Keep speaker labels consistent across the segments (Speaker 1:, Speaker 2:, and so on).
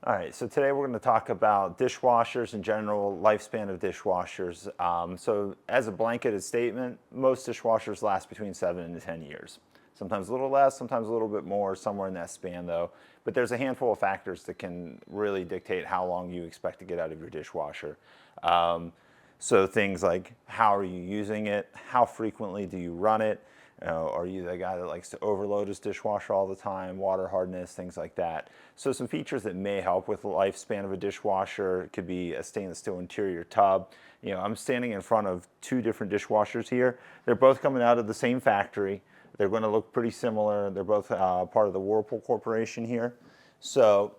Speaker 1: All right, so today we're going to talk about dishwashers in general, lifespan of dishwashers. So as a blanketed statement, most dishwashers last between 7 to 10 years. Sometimes a little less, sometimes a little bit more, somewhere in that span though. But there's a handful of factors that can really dictate how long you expect to get out of your dishwasher. So things like how are you using it, how frequently do you run it, are you the guy that likes to overload his dishwasher all the time, water hardness, things like that. So some features that may help with the lifespan of a dishwasher could be a stainless steel interior tub. You know, I'm standing in front of two different dishwashers here. They're both coming out of the same factory. They're going to look pretty similar. They're both part of the Whirlpool Corporation here. So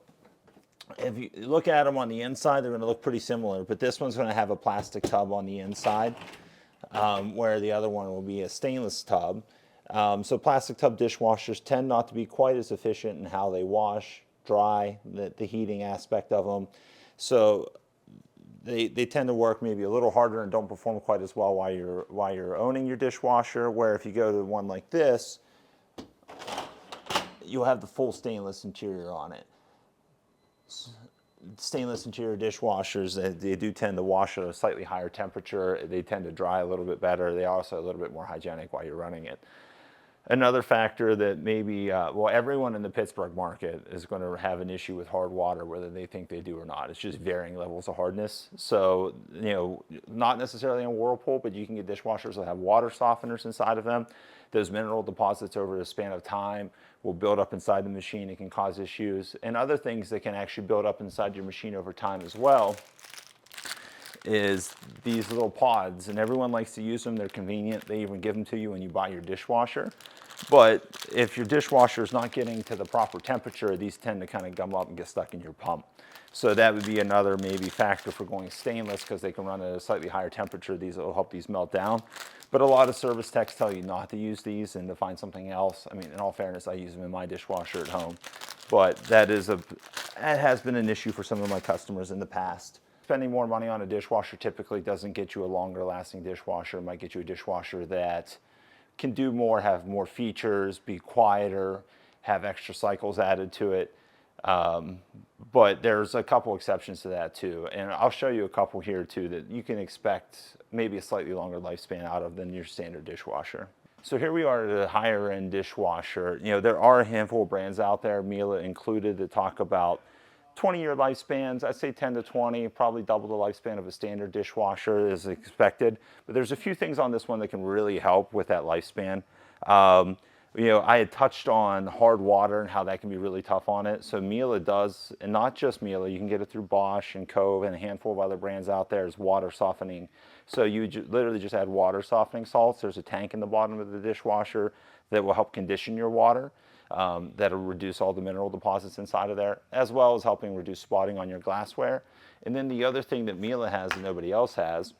Speaker 1: if you look at them on the inside, they're going to look pretty similar, but this one's going to have a plastic tub on the inside, where the other one will be a stainless tub. So plastic tub dishwashers tend not to be quite as efficient in how they wash, dry, the heating aspect of them. So they tend to work maybe a little harder and don't perform quite as well while you're owning your dishwasher, where if you go to one like this, you'll have the full stainless interior on it. Stainless interior dishwashers, they do tend to wash at a slightly higher temperature. They tend to dry a little bit better. They are also a little bit more hygienic while you're running it. Another factor that maybe, well, everyone in the Pittsburgh market is going to have an issue with hard water, whether they think they do or not. It's just varying levels of hardness. So, you know, not necessarily in Whirlpool, but you can get dishwashers that have water softeners inside of them. Those mineral deposits over a span of time will build up inside the machine. It can cause issues. And other things that can actually build up inside your machine over time as well is these little pods, and everyone likes to use them. They're convenient. They even give them to you when you buy your dishwasher. But if your dishwasher is not getting to the proper temperature, these tend to kind of gum up and get stuck in your pump. So that would be another maybe factor for going stainless, because they can run at a slightly higher temperature. These will help these melt down. But a lot of service techs tell you not to use these and to find something else. I mean, in all fairness, I use them in my dishwasher at home. But that has been an issue for some of my customers in the past. Spending more money on a dishwasher typically doesn't get you a longer lasting dishwasher. It might get you a dishwasher that can do more, have more features, be quieter, have extra cycles added to it. But there's a couple exceptions to that too. And I'll show you a couple here too that you can expect maybe a slightly longer lifespan out of than your standard dishwasher. So here we are at a higher end dishwasher. You know, there are a handful of brands out there, Miele included, that talk about 20-year lifespans. I'd say 10 to 20, probably double the lifespan of a standard dishwasher is expected. But there's a few things on this one that can really help with that lifespan. You know, I had touched on hard water and how that can be really tough on it. So Miele does, and not just Miele, you can get it through Bosch and Cove and a handful of other brands out there, is water softening. So you literally just add water softening salts. There's a tank in the bottom of the dishwasher that will help condition your water. That'll reduce all the mineral deposits inside of there, as well as helping reduce spotting on your glassware. And then the other thing that Miele has and nobody else has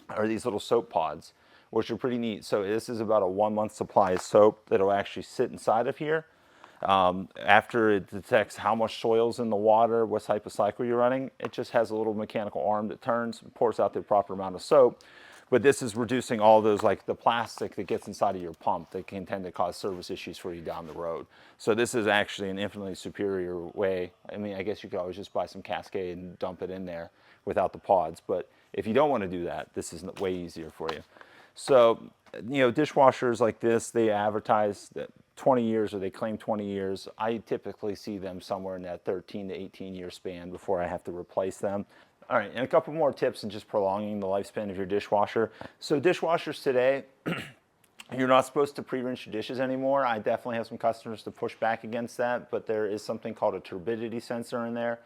Speaker 1: are these little soap pods, which are pretty neat. So this is about a 1 month supply of soap that'll actually sit inside of here. After it detects how much soil's in the water, what type of cycle you're running, it just has a little mechanical arm that turns and pours out the proper amount of soap. But this is reducing all those, like the plastic that gets inside of your pump that can tend to cause service issues for you down the road. So this is actually an infinitely superior way. I mean, I guess you could always just buy some Cascade and dump it in there without the pods. But if you don't want to do that, this is way easier for you. So, you know, dishwashers like this, they advertise that 20 years, or they claim 20 years. I typically see them somewhere in that 13 to 18 year span before I have to replace them. All right, and a couple more tips in just prolonging the lifespan of your dishwasher. So dishwashers today, you're not supposed to pre-rinse your dishes anymore. I definitely have some customers to push back against that, but there is something called a turbidity sensor in there,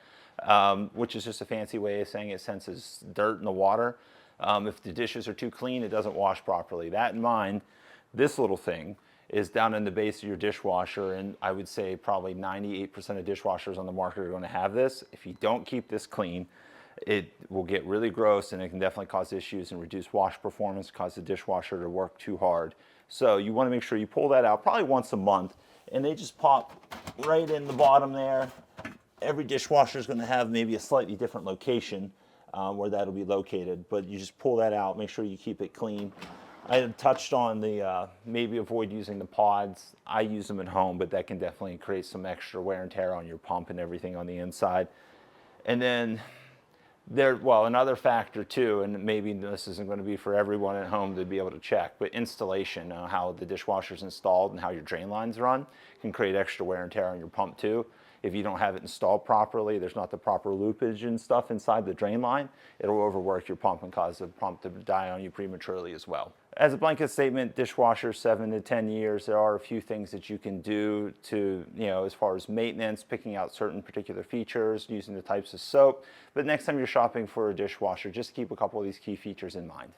Speaker 1: which is just a fancy way of saying it senses dirt in the water. If the dishes are too clean, it doesn't wash properly. That in mind, this little thing is down in the base of your dishwasher, and I would say probably 98% of dishwashers on the market are going to have this. If you don't keep this clean, it will get really gross, and it can definitely cause issues and reduce wash performance, cause the dishwasher to work too hard. So you want to make sure you pull that out probably once a month, and they just pop right in the bottom there. Every dishwasher is going to have maybe a slightly different location where that'll be located, but you just pull that out, make sure you keep it clean. I touched on the maybe avoid using the pods. I use them at home, but that can definitely create some extra wear and tear on your pump and everything on the inside. And then well, another factor too, and maybe this isn't going to be for everyone at home to be able to check, but installation, how the dishwasher is installed and how your drain lines run can create extra wear and tear on your pump too. If you don't have it installed properly, there's not the proper loopage and stuff inside the drain line, it'll overwork your pump and cause the pump to die on you prematurely as well. As a blanket statement, dishwasher 7 to 10 years. There are a few things that you can do to, as far as maintenance, picking out certain particular features, using the types of soap. But next time you're shopping for a dishwasher, just keep a couple of these key features in mind.